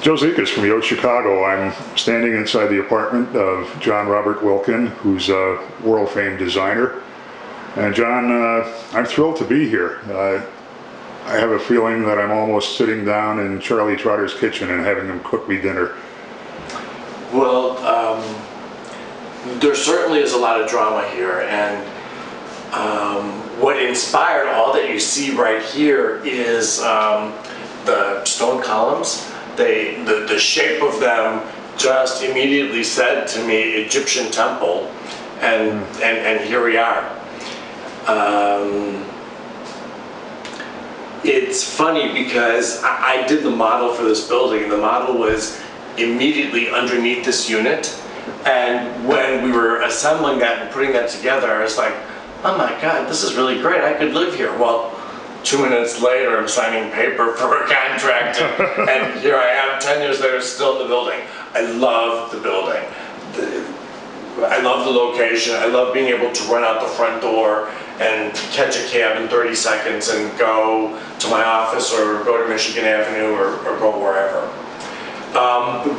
Joe Zekas from YoChicago. I'm standing inside the apartment of John Robert Wiltgen, who's a world-famed designer. And John, I'm thrilled to be here. I have a feeling that I'm almost sitting down in Charlie Trotter's kitchen and having him cook me dinner. Well, there certainly is a lot of drama here, and what inspired all that you see right here is the stone columns. The shape of them just immediately said to me Egyptian temple, and here we are. It's funny because I did the model for this building, and the model was immediately underneath this unit, and when we were assembling that and putting that together, I was like, oh my god, this is really great, I could live here. Well, 2 minutes later, I'm signing paper for a contract, and here I am 10 years later still in the building. I love the building. I love the location. I love being able to run out the front door and catch a cab in 30 seconds and go to my office or go to Michigan Avenue or go wherever.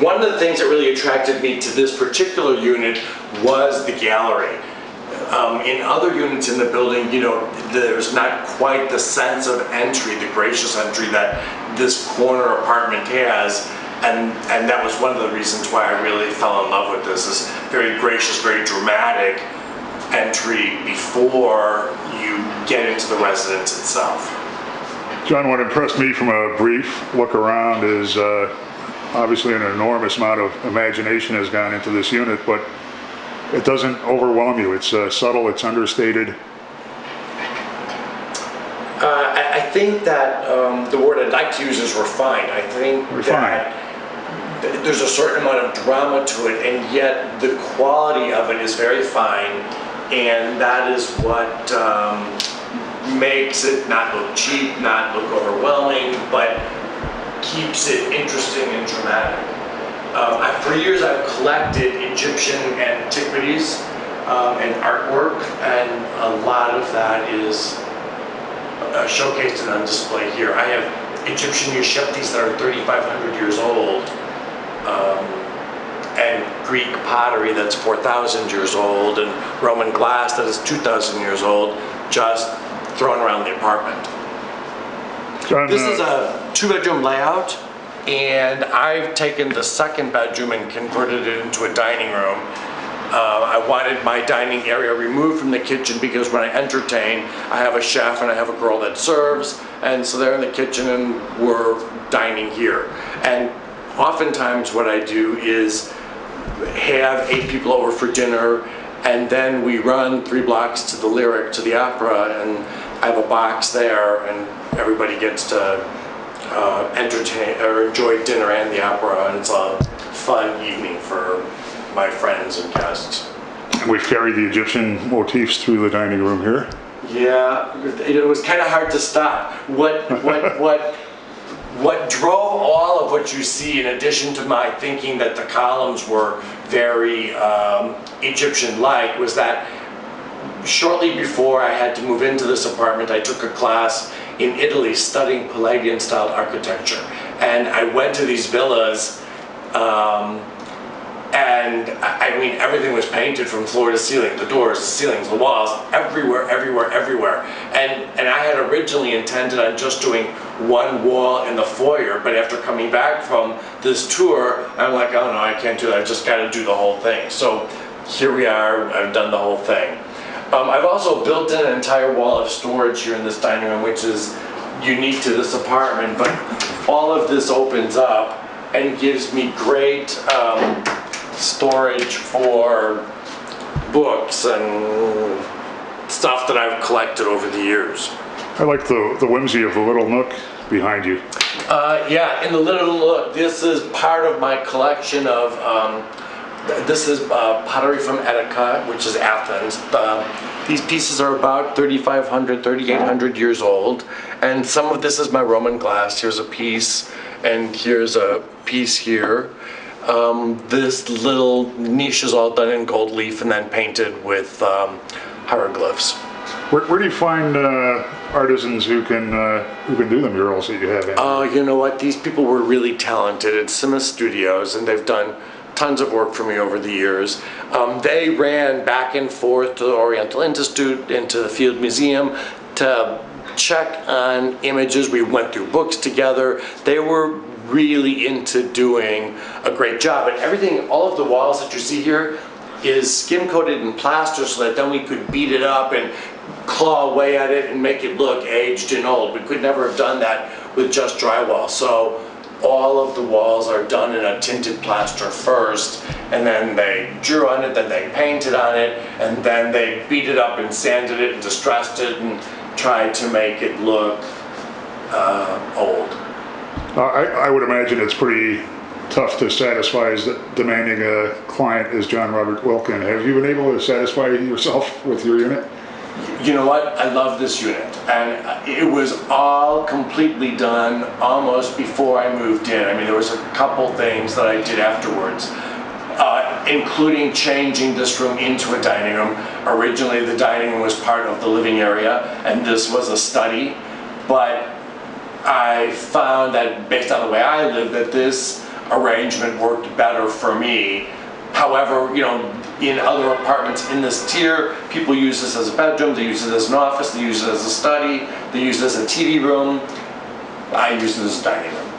One of the things that really attracted me to this particular unit was the gallery. In other units in the building, you know, there's not quite the sense of entry, the gracious entry that this corner apartment has, and that was one of the reasons why I really fell in love with this very gracious, very dramatic entry before you get into the residence itself. John, what impressed me from a brief look around is obviously an enormous amount of imagination has gone into this unit, but it doesn't overwhelm you. It's subtle, it's understated. I think that the word I'd like to use is refined. I think that there's a certain amount of drama to it, and yet the quality of it is very fine, and that is what makes it not look cheap, not look overwhelming, but keeps it interesting and dramatic. For years I've collected Egyptian antiquities and artwork, and a lot of that is showcased and on display here. I have Egyptian yesheptis that are 3,500 years old, and Greek pottery that's 4,000 years old, and Roman glass that is 2,000 years old, just thrown around the apartment. John, this is a 2-bedroom layout, and I've taken the second bedroom and converted it into a dining room. I wanted my dining area removed from the kitchen because when I entertain, I have a chef and I have a girl that serves, and so they're in the kitchen and we're dining here. And oftentimes what I do is have 8 people over for dinner, and then we run 3 blocks to the Lyric, to the opera, and I have a box there, and everybody gets to entertain or enjoy dinner and the opera, and it's a fun evening for my friends and guests. And we've carried the Egyptian motifs through the dining room here. Yeah, it was kind of hard to stop. What drove all of what you see, in addition to my thinking that the columns were very Egyptian-like, was that shortly before I had to move into this apartment, I took a class in Italy studying Palladian-style architecture. And I went to these villas, and I mean, everything was painted from floor to ceiling, the doors, the ceilings, the walls, everywhere. And I had originally intended on just doing one wall in the foyer, but after coming back from this tour, I'm like, oh no, I can't do that, I just gotta do the whole thing. So here we are, I've done the whole thing. I've also built in an entire wall of storage here in this dining room, which is unique to this apartment, but all of this opens up and gives me great storage for books and stuff that I've collected over the years. I like the whimsy of the little nook behind you. Yeah, in the little nook, this is part of my collection of this is pottery from Attica, which is Athens. These pieces are about 3,500, 3,800 years old, and some of this is my Roman glass. Here's a piece, and here's a piece here. This little niche is all done in gold leaf and then painted with hieroglyphs. Where do you find artisans who can do the murals that you have in? Oh, you know what? These people were really talented at Sima Studios, and they've done tons of work for me over the years. They ran back and forth to the Oriental Institute and to the Field Museum to check on images. We went through books together. They were really into doing a great job. And everything, all of the walls that you see here is skim coated in plaster so that then we could beat it up and claw away at it and make it look aged and old. We could never have done that with just drywall. So all of the walls are done in a tinted plaster first, and then they drew on it, then they painted on it, and then they beat it up and sanded it and distressed it and tried to make it look old. I would imagine it's pretty tough to satisfy as demanding a client as John Robert Wiltgen. Have you been able to satisfy yourself with your unit? You know what? I love this unit, and it was all completely done almost before I moved in. I mean, there was a couple things that I did afterwards, including changing this room into a dining room. Originally, the dining room was part of the living area, and this was a study, but I found that based on the way I live, that this arrangement worked better for me. However, you know, in other apartments in this tier, people use this as a bedroom, they use it as an office, they use it as a study, they use it as a TV room. I use it as a dining room.